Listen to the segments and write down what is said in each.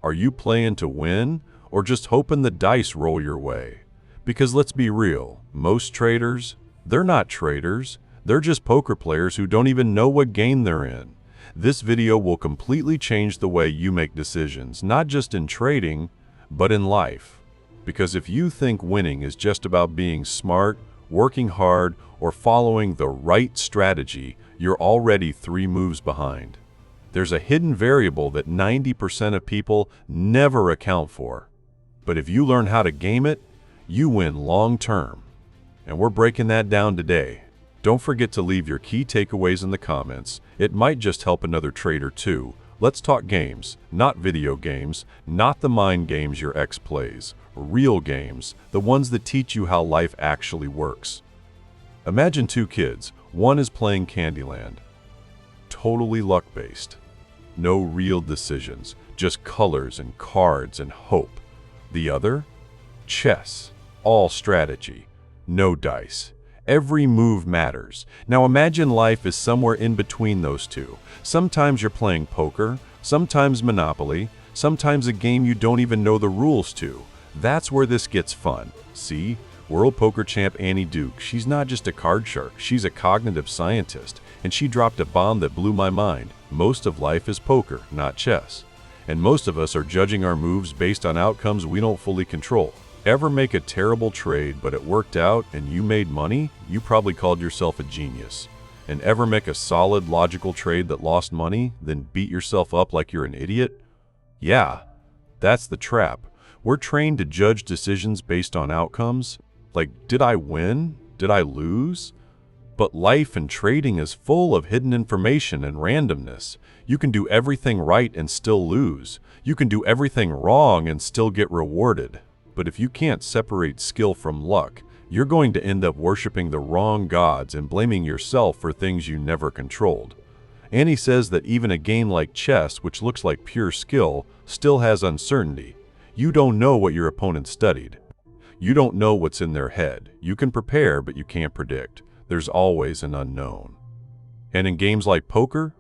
Are you playing to win or just hoping the dice roll your way? Because let's be real, most traders, they're not traders. They're just poker players who don't even know what game they're in. This video will completely change the way you make decisions, not just in trading, but in life. Because if you think winning is just about being smart, working hard, or following the right strategy, you're already 3 moves behind. There's a hidden variable that 90% of people never account for. But if you learn how to game it, you win long term. And we're breaking that down today. Don't forget to leave your key takeaways in the comments. It might just help another trader too. Let's talk games, not video games, not the mind games your ex plays. Real games, the ones that teach you how life actually works. Imagine 2 kids. One is playing Candyland. Totally luck-based. No real decisions, just colors and cards and hope. The other? Chess. All strategy. No dice. Every move matters. Now imagine life is somewhere in between those two. Sometimes you're playing poker, sometimes Monopoly, sometimes a game you don't even know the rules to. That's where this gets fun. See? World Poker Champ Annie Duke, she's not just a card shark, she's a cognitive scientist, and she dropped a bomb that blew my mind. Most of life is poker, not chess. And most of us are judging our moves based on outcomes we don't fully control. Ever make a terrible trade but it worked out and you made money? You probably called yourself a genius. And ever make a solid, logical trade that lost money, then beat yourself up like you're an idiot? Yeah, that's the trap. We're trained to judge decisions based on outcomes. Like, did I win? Did I lose? But life and trading is full of hidden information and randomness. You can do everything right and still lose. You can do everything wrong and still get rewarded. But if you can't separate skill from luck, you're going to end up worshiping the wrong gods and blaming yourself for things you never controlled. Annie says that even a game like chess, which looks like pure skill, still has uncertainty. You don't know what your opponent studied. You don't know what's in their head. You can prepare, but you can't predict. There's always an unknown. And in games like poker,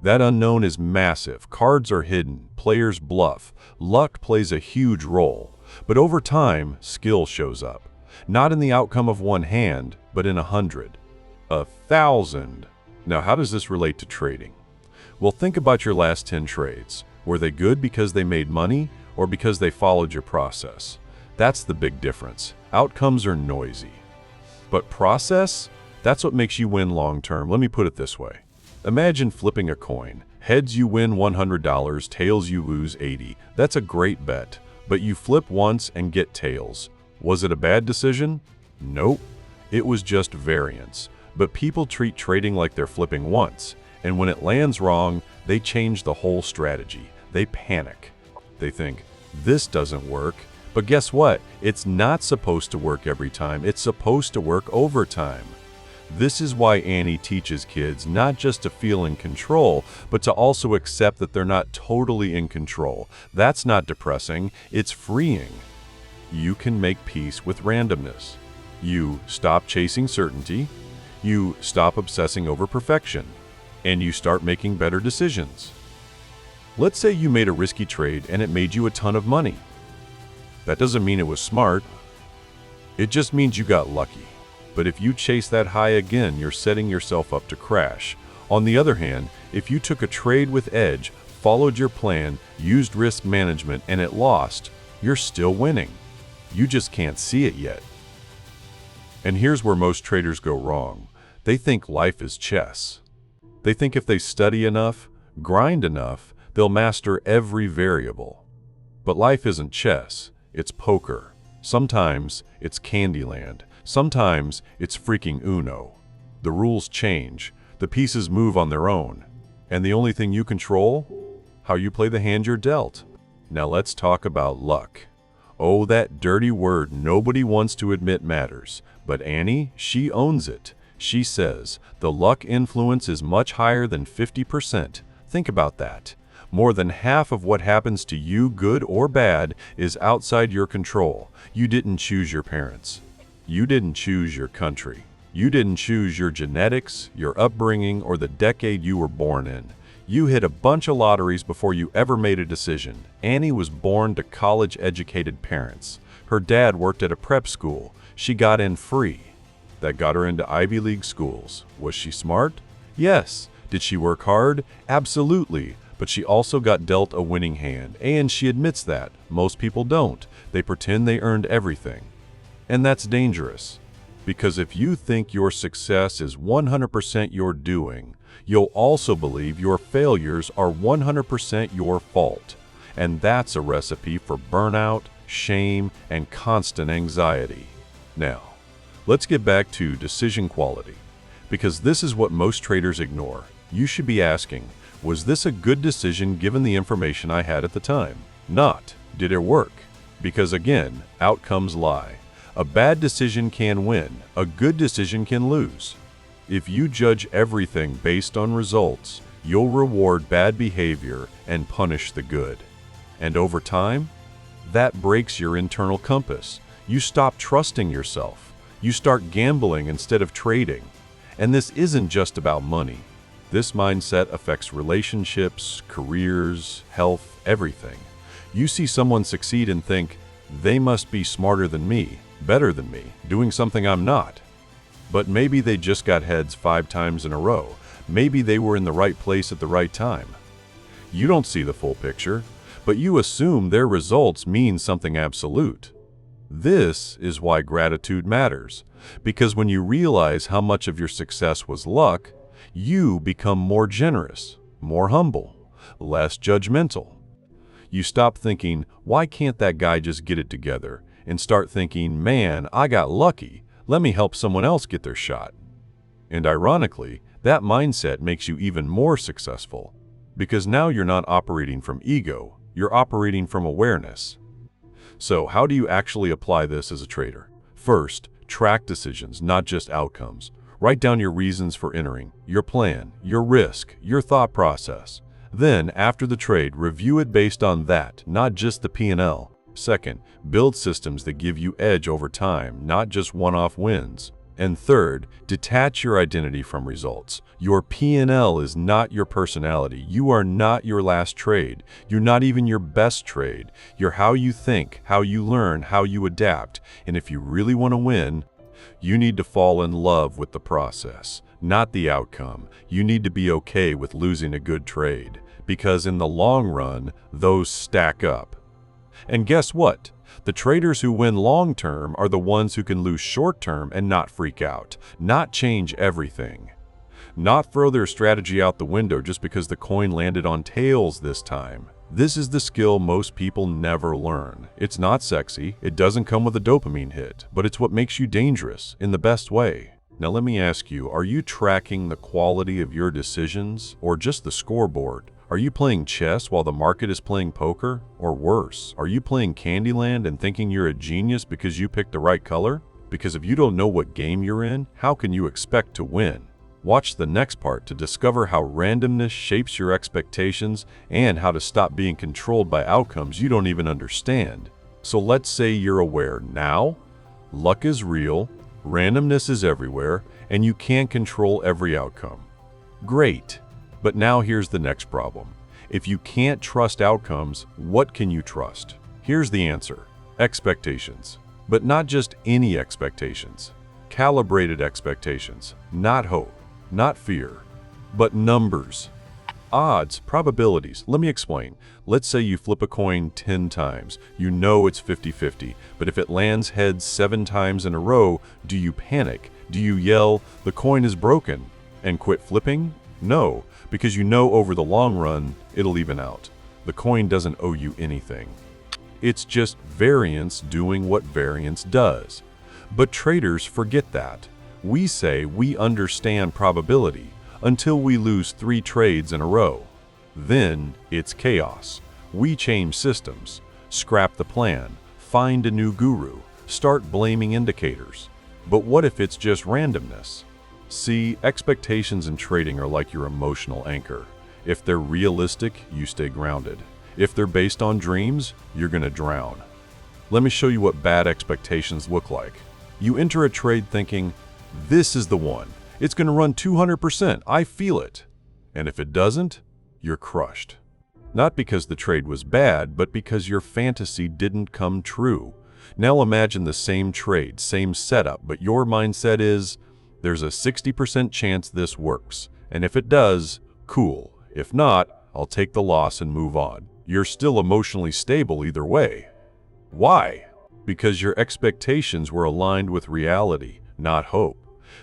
that unknown is massive. Cards are hidden. Players bluff. Luck plays a huge role. But over time, skill shows up. Not in the outcome of 1 hand, but in 100. 1,000. Now, how does this relate to trading? Well, think about your last 10 trades. Were they good because they made money or because they followed your process? That's the big difference. Outcomes are noisy. But process? That's what makes you win long term. Let me put it this way. Imagine flipping a coin. Heads you win $100, tails you lose 80. That's a great bet. But you flip once and get tails. Was it a bad decision? Nope. It was just variance. But people treat trading like they're flipping once. And when it lands wrong, they change the whole strategy. They panic. They think, this doesn't work. But guess what? It's not supposed to work every time. It's supposed to work over time. This is why Annie teaches kids not just to feel in control, but to also accept that they're not totally in control. That's not depressing, it's freeing. You can make peace with randomness. You stop chasing certainty, you stop obsessing over perfection, and you start making better decisions. Let's say you made a risky trade and it made you a ton of money. That doesn't mean it was smart. It just means you got lucky. But if you chase that high again, you're setting yourself up to crash. On the other hand, if you took a trade with edge, followed your plan, used risk management, and it lost, you're still winning. You just can't see it yet. And here's where most traders go wrong. They think life is chess. They think if they study enough, grind enough, they'll master every variable. But life isn't chess, it's poker. Sometimes it's Candyland. Sometimes it's freaking Uno. The rules change. The pieces move on their own. And the only thing you control? How you play the hand you're dealt. Now let's talk about luck. Oh, that dirty word nobody wants to admit matters. But Annie, she owns it. She says, the luck influence is much higher than 50%. Think about that. More than half of what happens to you, good or bad, is outside your control. You didn't choose your parents. You didn't choose your country. You didn't choose your genetics, your upbringing, or the decade you were born in. You hit a bunch of lotteries before you ever made a decision. Annie was born to college-educated parents. Her dad worked at a prep school. She got in free. That got her into Ivy League schools. Was she smart? Yes. Did she work hard? Absolutely. But she also got dealt a winning hand, and she admits that. Most people don't. They pretend they earned everything. And that's dangerous. Because if you think your success is 100% your doing, you'll also believe your failures are 100% your fault. And that's a recipe for burnout, shame, and constant anxiety. Now, let's get back to decision quality. Because this is what most traders ignore. You should be asking, was this a good decision given the information I had at the time? Not, did it work? Because again, outcomes lie. A bad decision can win, a good decision can lose. If you judge everything based on results, you'll reward bad behavior and punish the good. And over time, that breaks your internal compass. You stop trusting yourself. You start gambling instead of trading. And this isn't just about money. This mindset affects relationships, careers, health, everything. You see someone succeed and think, they must be smarter than me, better than me, doing something I'm not. But maybe they just got heads 5 times in a row. Maybe they were in the right place at the right time. You don't see the full picture, but you assume their results mean something absolute. This is why gratitude matters, because when you realize how much of your success was luck, you become more generous, more humble, less judgmental. You stop thinking, why can't that guy just get it together? And start thinking, man, I got lucky. Let me help someone else get their shot. And ironically, that mindset makes you even more successful, because now you're not operating from ego, you're operating from awareness. So how do you actually apply this as a trader? First, track decisions, not just outcomes. Write down your reasons for entering, your plan, your risk, your thought process. Then, after the trade, review it based on that, not just the P&L. Second, build systems that give you edge over time, not just one-off wins. And third, detach your identity from results. Your P&L is not your personality. You are not your last trade. You're not even your best trade. You're how you think, how you learn, how you adapt. And if you really want to win, you need to fall in love with the process, not the outcome. You need to be okay with losing a good trade, because in the long run, those stack up. And guess what? The traders who win long-term are the ones who can lose short-term and not freak out, not change everything. Not throw their strategy out the window just because the coin landed on tails this time. This is the skill most people never learn. It's not sexy, it doesn't come with a dopamine hit, but it's what makes you dangerous in the best way. Now let me ask you, are you tracking the quality of your decisions or just the scoreboard? Are you playing chess while the market is playing poker? Or worse, are you playing Candyland and thinking you're a genius because you picked the right color? Because if you don't know what game you're in, how can you expect to win? Watch the next part to discover how randomness shapes your expectations and how to stop being controlled by outcomes you don't even understand. So let's say you're aware now, luck is real, randomness is everywhere, and you can't control every outcome. Great. But now here's the next problem. If you can't trust outcomes, what can you trust? Here's the answer. Expectations. But not just any expectations. Calibrated expectations. Not hope, not fear, but numbers. Odds, probabilities. Let me explain. Let's say you flip a coin 10 times. You know it's 50-50, but if it lands heads 7 times in a row, do you panic? Do you yell, "The coin is broken," and quit flipping? No, because you know over the long run, it'll even out. The coin doesn't owe you anything. It's just variance doing what variance does. But traders forget that. We say we understand probability until we lose 3 trades in a row. Then it's chaos. We change systems, scrap the plan, find a new guru, start blaming indicators. But what if it's just randomness? See, expectations in trading are like your emotional anchor. If they're realistic, you stay grounded. If they're based on dreams, you're going to drown. Let me show you what bad expectations look like. You enter a trade thinking, this is the one. It's going to run 200%. I feel it. And if it doesn't, you're crushed. Not because the trade was bad, but because your fantasy didn't come true. Now imagine the same trade, same setup, but your mindset is, there's a 60% chance this works, and if it does, cool. If not, I'll take the loss and move on. You're still emotionally stable either way. Why? Because your expectations were aligned with reality, not hope.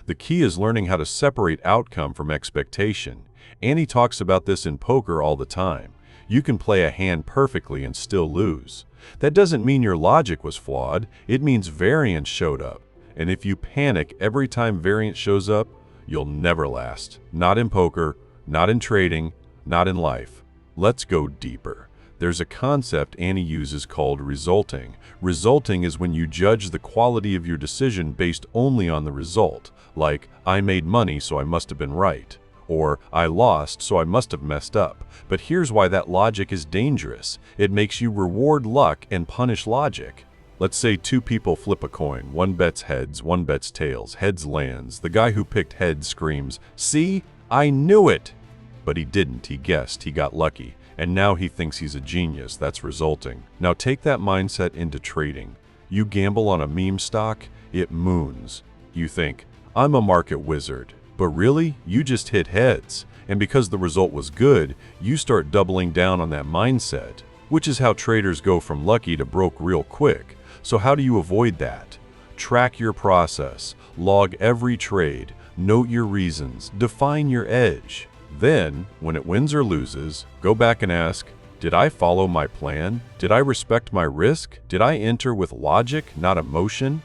The key is learning how to separate outcome from expectation. Annie talks about this in poker all the time. You can play a hand perfectly and still lose. That doesn't mean your logic was flawed, it means variance showed up. And if you panic every time variance shows up, you'll never last. Not in poker, not in trading, not in life. Let's go deeper. There's a concept Annie uses called resulting. Resulting is when you judge the quality of your decision based only on the result. Like, I made money, so I must have been right. Or, I lost, so I must have messed up. But here's why that logic is dangerous. It makes you reward luck and punish logic. Let's say two people flip a coin. One bets heads, one bets tails. Heads lands. The guy who picked heads screams, "See? I knew it!" But he didn't. He guessed. He got lucky. And now he thinks he's a genius. That's resulting. Now take that mindset into trading. You gamble on a meme stock, it moons. You think, I'm a market wizard. But really, you just hit heads. And because the result was good, you start doubling down on that mindset, which is how traders go from lucky to broke real quick. So how do you avoid that? Track your process, log every trade, note your reasons, define your edge. Then, when it wins or loses, go back and ask, did I follow my plan? Did I respect my risk? Did I enter with logic, not emotion?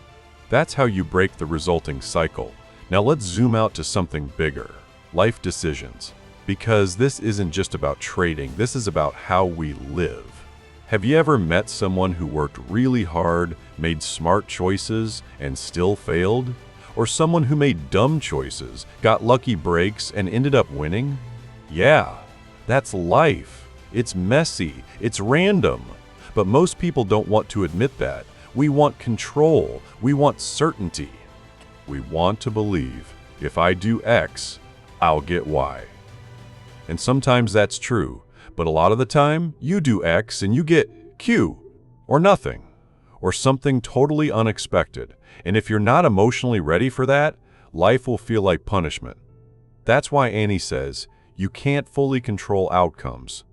That's how you break the resulting cycle. Now let's zoom out to something bigger, life decisions. Because this isn't just about trading, this is about how we live. Have you ever met someone who worked really hard, made smart choices, and still failed? Or someone who made dumb choices, got lucky breaks, and ended up winning? Yeah, that's life. It's messy, it's random. But most people don't want to admit that. We want control, we want certainty. We want to believe, if I do X, I'll get Y. And sometimes that's true, but a lot of the time, you do X and you get Q, or nothing, or something totally unexpected. And if you're not emotionally ready for that, life will feel like punishment. That's why Annie says, you can't fully control outcomes.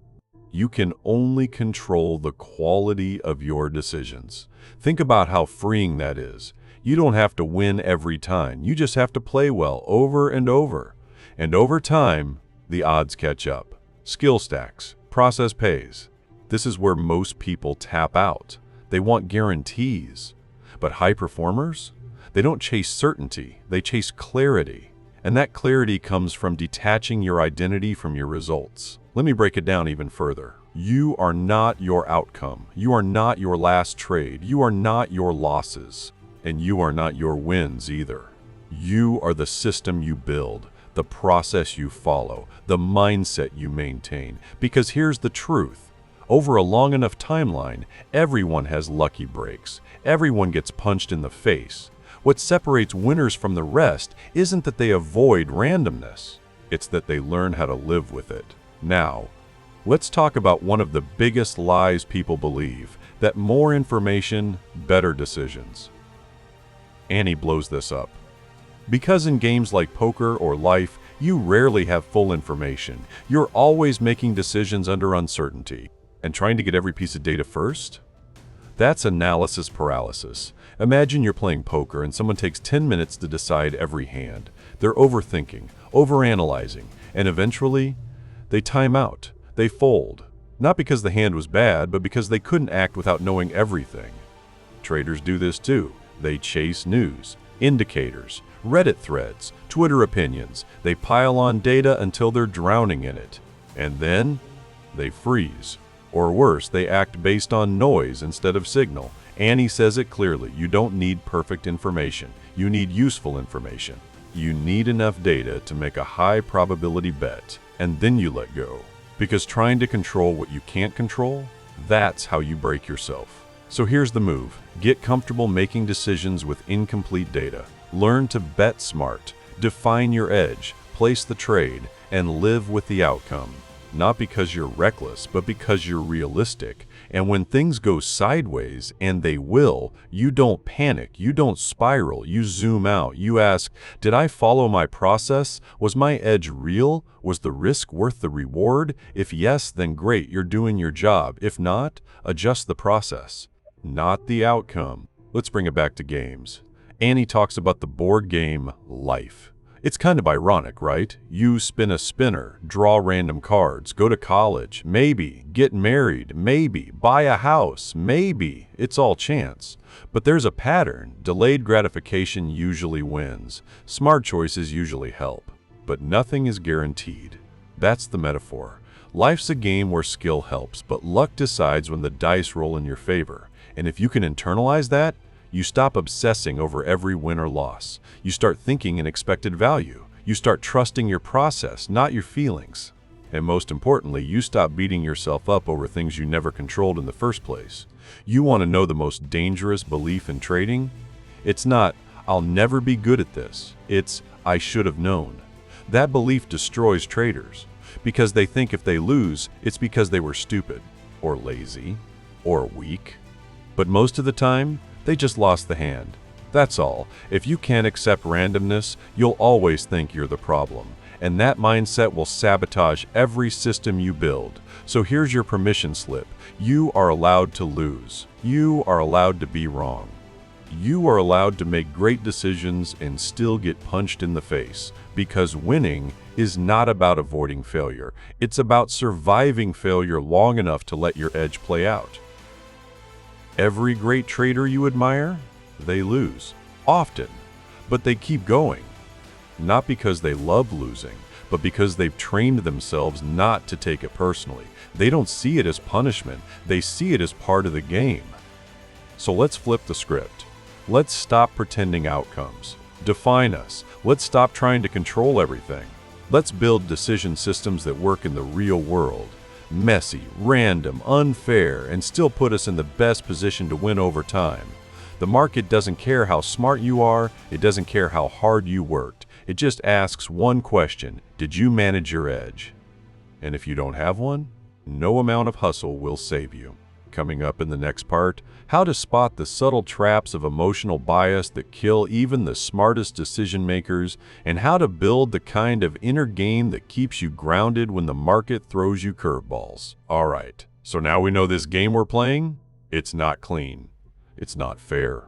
You can only control the quality of your decisions. Think about how freeing that is. You don't have to win every time. You just have to play well over and over. And over time, the odds catch up. Skill stacks. Process pays. This is where most people tap out. They want guarantees. But high performers? They don't chase certainty. They chase clarity. And that clarity comes from detaching your identity from your results. Let me break it down even further. You are not your outcome. You are not your last trade. You are not your losses. And you are not your wins either. You are the system you build, the process you follow, the mindset you maintain. Because here's the truth. Over a long enough timeline, everyone has lucky breaks. Everyone gets punched in the face. What separates winners from the rest isn't that they avoid randomness. It's that they learn how to live with it. Now, let's talk about one of the biggest lies people believe, that more information, better decisions. Annie blows this up. Because in games like poker or life, you rarely have full information. You're always making decisions under uncertainty. And trying to get every piece of data first? That's analysis paralysis. Imagine you're playing poker and someone takes 10 minutes to decide every hand. They're overthinking, overanalyzing, and eventually, they time out. They fold. Not because the hand was bad, but because they couldn't act without knowing everything. Traders do this too. They chase news, indicators, Reddit threads, Twitter opinions. They pile on data until they're drowning in it. And then, they freeze. Or worse, they act based on noise instead of signal. Annie says it clearly, you don't need perfect information. You need useful information. You need enough data to make a high probability bet, and then you let go. Because trying to control what you can't control, that's how you break yourself. So here's the move. Get comfortable making decisions with incomplete data. Learn to bet smart, define your edge, place the trade, and live with the outcome. not because you're reckless, but because you're realistic. And when things go sideways, and they will, you don't panic, you don't spiral, you zoom out. You ask, did I follow my process? Was my edge real? Was the risk worth the reward? If yes, then great, you're doing your job. If not, adjust the process, not the outcome. Let's bring it back to games. Annie talks about the board game life. It's kind of ironic, right? You spin a spinner, draw random cards, go to college, maybe, get married, maybe, buy a house, maybe. It's all chance. But there's a pattern. Delayed gratification usually wins. Smart choices usually help. But nothing is guaranteed. That's the metaphor. Life's a game where skill helps, but luck decides when the dice roll in your favor. And if you can internalize that, you stop obsessing over every win or loss. You start thinking in expected value. You start trusting your process, not your feelings. And most importantly, you stop beating yourself up over things you never controlled in the first place. You want to know the most dangerous belief in trading? It's not, I'll never be good at this. It's, I should have known. That belief destroys traders because they think if they lose, it's because they were stupid or lazy or weak. But most of the time, they just lost the hand. That's all. If you can't accept randomness, you'll always think you're the problem. And that mindset will sabotage every system you build. So here's your permission slip. You are allowed to lose. You are allowed to be wrong. You are allowed to make great decisions and still get punched in the face. Because winning is not about avoiding failure. It's about surviving failure long enough to let your edge play out. Every great trader you admire, they lose, often, but they keep going. Not because they love losing, but because they've trained themselves not to take it personally. They don't see it as punishment, they see it as part of the game. So let's flip the script. Let's stop pretending outcomes define us. Let's stop trying to control everything. Let's build decision systems that work in the real world. Messy, random, unfair, and still put us in the best position to win over time. The market doesn't care how smart you are, it doesn't care how hard you worked. It just asks one question: did you manage your edge? And if you don't have one, no amount of hustle will save you. Coming up in the next part, how to spot the subtle traps of emotional bias that kill even the smartest decision makers, and how to build the kind of inner game that keeps you grounded when the market throws you curveballs. All right, so now we know this game we're playing, it's not clean. It's not fair.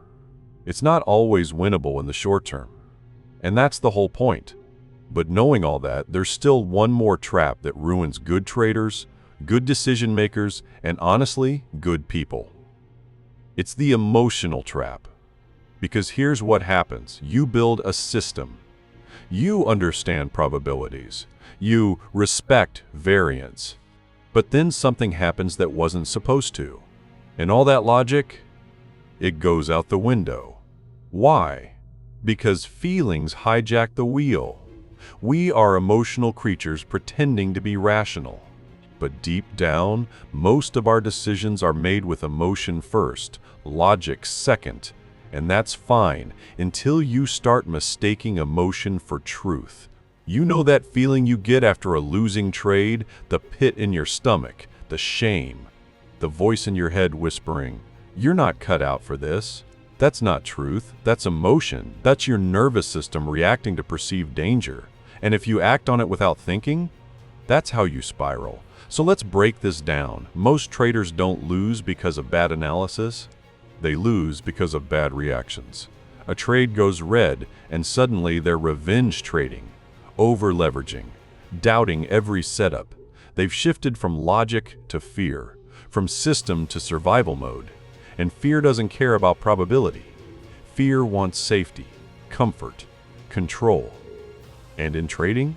It's not always winnable in the short term. And that's the whole point. But knowing all that, there's still one more trap that ruins good traders, good decision makers, and honestly, good people. It's the emotional trap. Because here's what happens. You build a system. You understand probabilities. You respect variance. But then something happens that wasn't supposed to. And all that logic, it goes out the window. Why? Because feelings hijack the wheel. We are emotional creatures pretending to be rational. But deep down, most of our decisions are made with emotion first, logic second. And that's fine until you start mistaking emotion for truth. You know that feeling you get after a losing trade, the pit in your stomach, the shame, the voice in your head whispering, "You're not cut out for this." That's not truth, that's emotion. That's your nervous system reacting to perceived danger. And if you act on it without thinking, that's how you spiral. So let's break this down. Most traders don't lose because of bad analysis. They lose because of bad reactions. A trade goes red, and suddenly they're revenge trading, over-leveraging, doubting every setup. They've shifted from logic to fear, from system to survival mode. And fear doesn't care about probability. Fear wants safety, comfort, control. And in trading,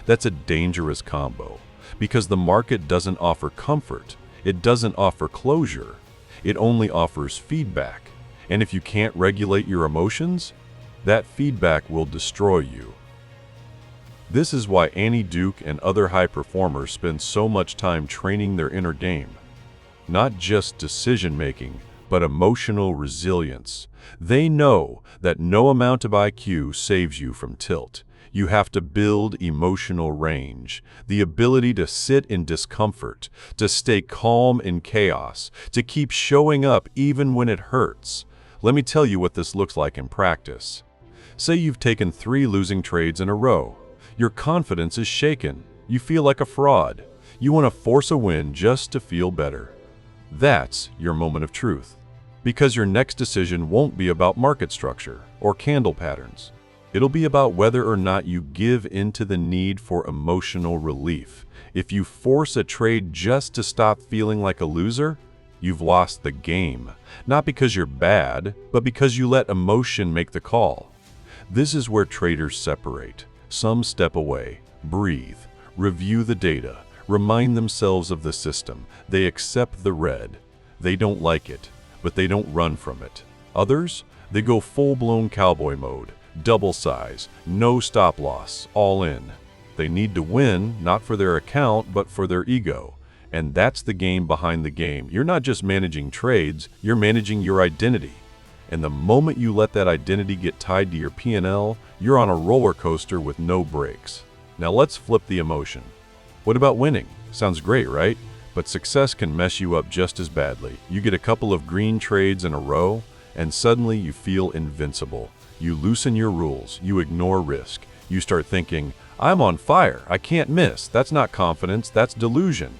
that's a dangerous combo. Because the market doesn't offer comfort, it doesn't offer closure, it only offers feedback. And if you can't regulate your emotions, that feedback will destroy you. This is why Annie Duke and other high performers spend so much time training their inner game. Not just decision-making, but emotional resilience. They know that no amount of IQ saves you from tilt. You have to build emotional range, the ability to sit in discomfort, to stay calm in chaos, to keep showing up even when it hurts. Let me tell you what this looks like in practice. Say you've taken 3 losing trades in a row. Your confidence is shaken. You feel like a fraud. You want to force a win just to feel better. That's your moment of truth. Because your next decision won't be about market structure or candle patterns. It'll be about whether or not you give into the need for emotional relief. If you force a trade just to stop feeling like a loser, you've lost the game. Not because you're bad, but because you let emotion make the call. This is where traders separate. Some step away, breathe, review the data, remind themselves of the system. They accept the red. They don't like it, but they don't run from it. Others, they go full-blown cowboy mode. Double size, no stop loss, all in. They need to win, not for their account, but for their ego. And that's the game behind the game. You're not just managing trades, you're managing your identity. And the moment you let that identity get tied to your P&L, you're on a roller coaster with no brakes. Now let's flip the emotion. What about winning? Sounds great, right? But success can mess you up just as badly. You get a couple of green trades in a row, and suddenly you feel invincible. You loosen your rules, you ignore risk. You start thinking, I'm on fire, I can't miss. That's not confidence, that's delusion.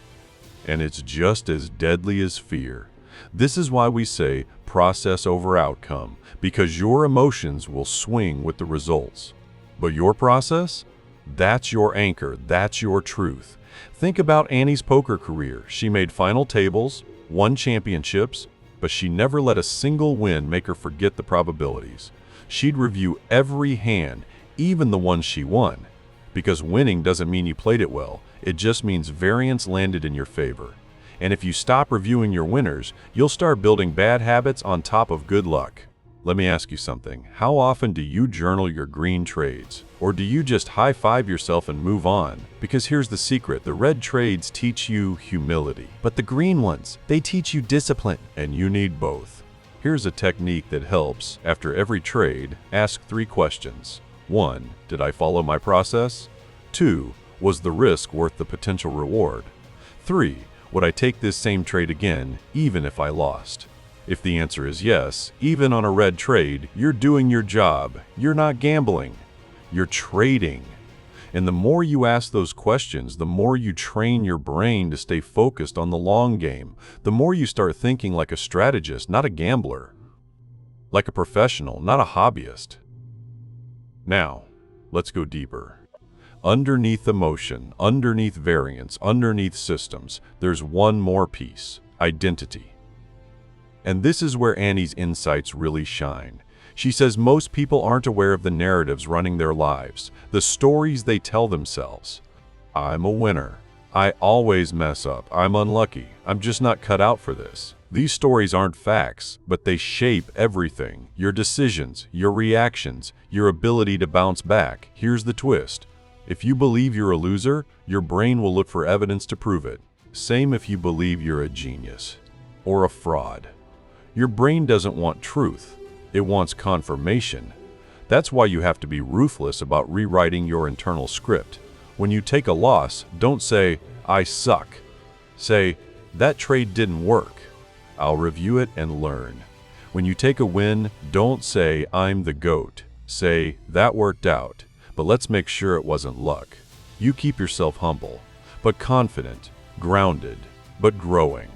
And it's just as deadly as fear. This is why we say process over outcome, because your emotions will swing with the results. But your process? That's your anchor, that's your truth. Think about Annie's poker career. She made final tables, won championships, but she never let a single win make her forget the probabilities. She'd review every hand, even the ones she won. Because winning doesn't mean you played it well, it just means variance landed in your favor. And if you stop reviewing your winners, you'll start building bad habits on top of good luck. Let me ask you something. How often do you journal your green trades? Or do you just high-five yourself and move on? Because here's the secret. The red trades teach you humility. But the green ones, they teach you discipline. And you need both. Here's a technique that helps. After every trade, ask 3 questions. 1. Did I follow my process? 2. Was the risk worth the potential reward? 3. Would I take this same trade again, even if I lost? If the answer is yes, even on a red trade, you're doing your job. You're not gambling. You're trading. And the more you ask those questions, the more you train your brain to stay focused on the long game. The more you start thinking like a strategist, not a gambler. Like a professional, not a hobbyist. Now, let's go deeper. Underneath emotion, underneath variance, underneath systems, there's one more piece: identity. And this is where Annie's insights really shine. She says most people aren't aware of the narratives running their lives, the stories they tell themselves. I'm a winner. I always mess up. I'm unlucky. I'm just not cut out for this. These stories aren't facts, but they shape everything. Your decisions, your reactions, your ability to bounce back. Here's the twist. If you believe you're a loser, your brain will look for evidence to prove it. Same if you believe you're a genius or a fraud. Your brain doesn't want truth. It wants confirmation. That's why you have to be ruthless about rewriting your internal script. When you take a loss, don't say, I suck. Say, that trade didn't work. I'll review it and learn. When you take a win, don't say, I'm the GOAT. Say, that worked out, but let's make sure it wasn't luck. You keep yourself humble, but confident, grounded, but growing.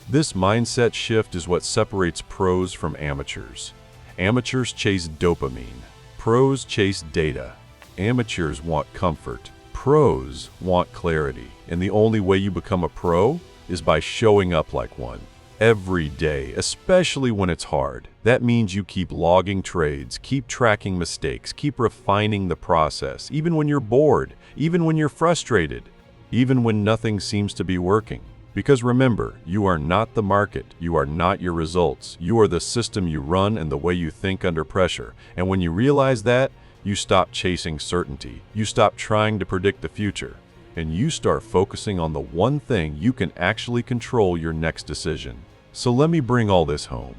This mindset shift is what separates pros from amateurs. Amateurs chase dopamine. Pros chase data. Amateurs want comfort. Pros want clarity. And the only way you become a pro is by showing up like one. Every day, especially when it's hard. That means you keep logging trades, keep tracking mistakes, keep refining the process, even when you're bored, even when you're frustrated, even when nothing seems to be working. Because remember, you are not the market, you are not your results, you are the system you run and the way you think under pressure. And when you realize that, you stop chasing certainty, you stop trying to predict the future, and you start focusing on the one thing you can actually control: your next decision. So let me bring all this home.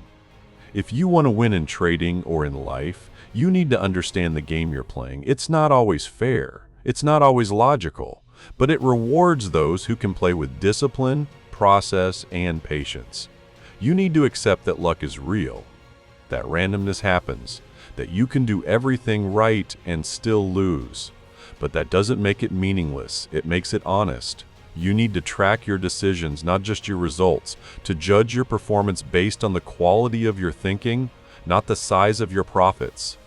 If you want to win in trading or in life, You need to understand the game you're playing. It's not always fair. It's not always logical, but it rewards those who can play with discipline, process, and patience. You need to accept that luck is real, that randomness happens, that you can do everything right and still lose. But that doesn't make it meaningless. It makes it honest. You need to track your decisions, not just your results, to judge your performance based on the quality of your thinking, not the size of your profits.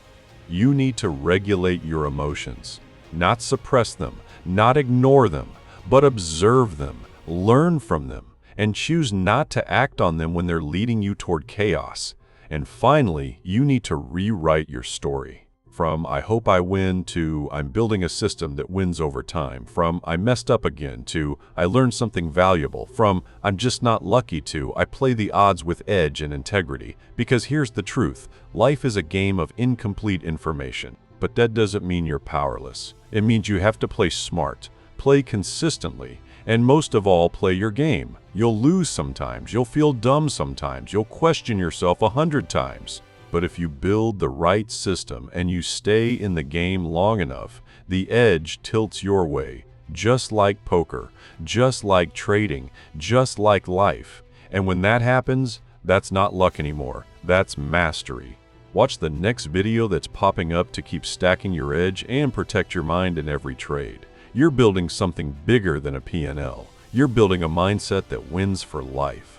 You need to regulate your emotions, not suppress them, not ignore them, but observe them, learn from them, and choose not to act on them when they're leading you toward chaos. And finally, you need to rewrite your story. From "I hope I win" to "I'm building a system that wins over time." From "I messed up again" to "I learned something valuable." From "I'm just not lucky" to "I play the odds with edge and integrity." Because here's the truth. Life is a game of incomplete information. But that doesn't mean you're powerless. It means you have to play smart, play consistently, and most of all, play your game. You'll lose sometimes, you'll feel dumb sometimes, you'll question yourself 100 times. But if you build the right system and you stay in the game long enough, the edge tilts your way, just like poker, just like trading, just like life. And when that happens, that's not luck anymore, that's mastery. Watch the next video that's popping up to keep stacking your edge and protect your mind in every trade. You're building something bigger than a P&L. You're building a mindset that wins for life.